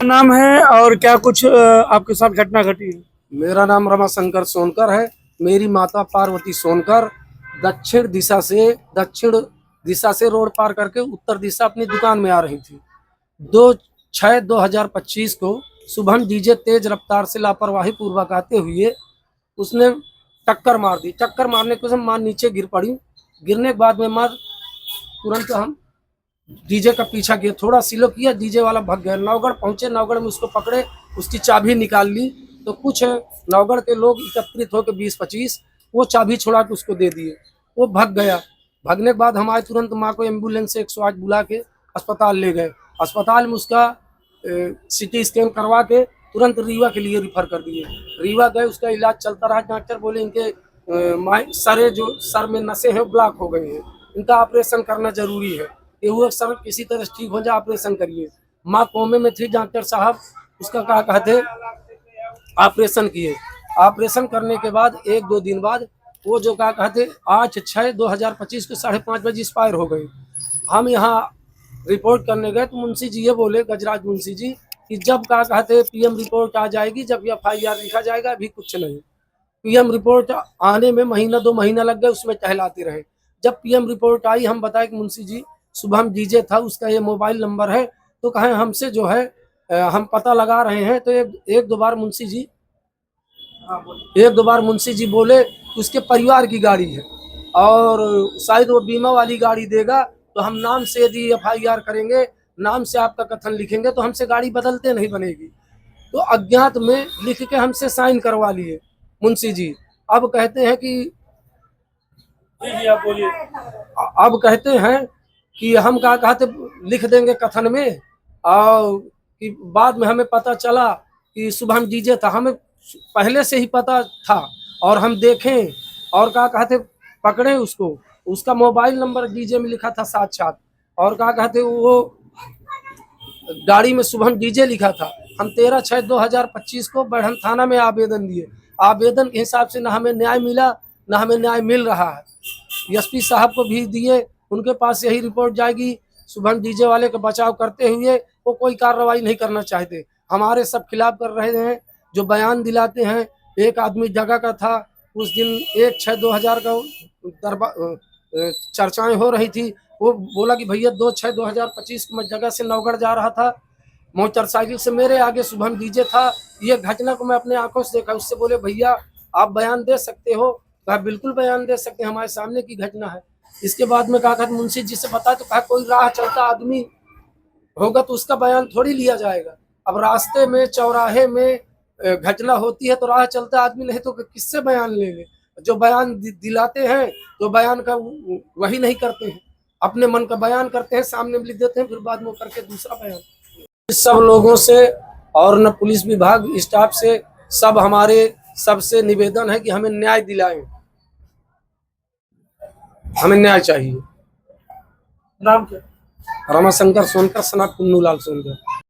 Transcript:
नाम है और क्या कुछ आपके साथ घटना घटी है? मेरा नाम रमाशंकर सोनकर है। मेरी माता पार्वती सोनकर दक्षिण दिशा से रोड पार करके उत्तर दिशा अपनी दुकान में आ रही थी। 2/6/2025 को शुभम डीजे तेज रफ्तार से लापरवाही पूर्वक आते हुए उसने टक्कर मार दी। टक्कर मारने के समय माँ नीचे गिर पड़ी। गिरने के बाद में माँ तुरंत हम डीजे का पीछा किया, थोड़ा स्लो किया, डीजे वाला भाग गया। नवगढ़ पहुंचे, नवगढ़ में उसको पकड़े, उसकी चाबी निकाल ली तो कुछ नवगढ़ के लोग एकत्रित होकर 20-25 वो चाबी छुड़ा के उसको दे दिए। वो भाग गया। भागने के बाद हमारे तुरंत माँ को एम्बुलेंस से 108 बुला के अस्पताल ले गए। अस्पताल में उसका सिटी स्कैन करवा के तुरंत रीवा के लिए रिफर कर दिए। रीवा गए, उसका इलाज चलता रहा। डॉक्टर बोले इनके सर में नसें हैं ब्लॉक हो गए हैं, इनका ऑपरेशन करना जरूरी है। ये हुआ सर किसी तरह ठीक हो जाए, ऑपरेशन करिए। माँ कोमे में थी, डॉक्टर साहब उसका क्या कहते ऑपरेशन किए। ऑपरेशन करने के बाद 1-2 दिन बाद वो जो क्या कहते 8/6/2025 को 5:30 बजे एक्सपायर हो गए। हम यहाँ रिपोर्ट करने गए तो मुंशी जी ये बोले, गजराज मुंशी जी, कि जब क्या कहते पीएम रिपोर्ट आ जाएगी, जब FIR लिखा जाएगा, अभी कुछ नहीं। पीएम रिपोर्ट आने में महीना 2 महीना लग गए, उसमें टहलाते रहे। जब पीएम रिपोर्ट आई, हम बताए कि मुंशी जी शुभम डीजे था, उसका ये मोबाइल नंबर है, तो कहें हमसे जो है हम पता लगा रहे हैं। तो एक दो बार मुंशी जी बोले कि उसके परिवार की गाड़ी है और शायद वो बीमा वाली गाड़ी देगा, तो हम नाम से यदि FIR करेंगे, नाम से आपका कथन लिखेंगे तो हमसे गाड़ी बदलते नहीं बनेगी। तो अज्ञात में लिख के हमसे साइन करवा लिए मुंशी जी। अब कहते हैं कि आप बोलिए। अब कहते हैं कि हम क्या कहते लिख देंगे कथन में, और कि बाद में हमें पता चला कि शुभम डीजे था। हमें पहले से ही पता था और हम देखें और क्या कहते पकड़े उसको, उसका मोबाइल नंबर डीजे में लिखा था साथ साथ, और क्या कहते वो गाड़ी में शुभम डीजे लिखा था। हम 13/6/2025 को बढ़न थाना में आवेदन दिए। आवेदन के हिसाब से ना हमें न्याय मिला, ना हमें न्याय मिल रहा है। SP साहब को भी दिए, उनके पास यही रिपोर्ट जाएगी। शुभम डीजे वाले का बचाव करते हुए वो कोई कार्रवाई नहीं करना चाहते, हमारे सब खिलाफ कर रहे हैं। जो बयान दिलाते हैं, एक आदमी जगह का था, उस दिन 1/6/2000 का चर्चाएं हो रही थी। वो बोला कि भैया 2/6/2025 को मैं जगह से नवगढ़ जा रहा था, मोटरसाइकिल से मेरे आगे शुभम डीजे था। ये घटना को मैं अपने आंखों से देखा। उससे बोले भैया आप बयान दे सकते हो? कहा बिल्कुल बयान दे सकते हैं, हमारे सामने की घटना है। इसके बाद में कहा मुंशी जी से बता, तो कहा कोई राह चलता आदमी होगा तो उसका बयान थोड़ी लिया जाएगा। अब रास्ते में चौराहे में घटना होती है तो राह चलता आदमी नहीं तो किससे बयान लेंगे? जो बयान दिलाते हैं तो बयान का वही नहीं करते हैं, अपने मन का बयान करते हैं, सामने लिख देते हैं, फिर बाद में करके दूसरा बयान। सब लोगों से और न पुलिस विभाग स्टाफ से सब हमारे सबसे निवेदन है कि हमें न्याय दिलाएं, हमें न्याय चाहिए। नाम क्या? रमाशंकर सोनकर, सना पुन्नूलाल सोनकर।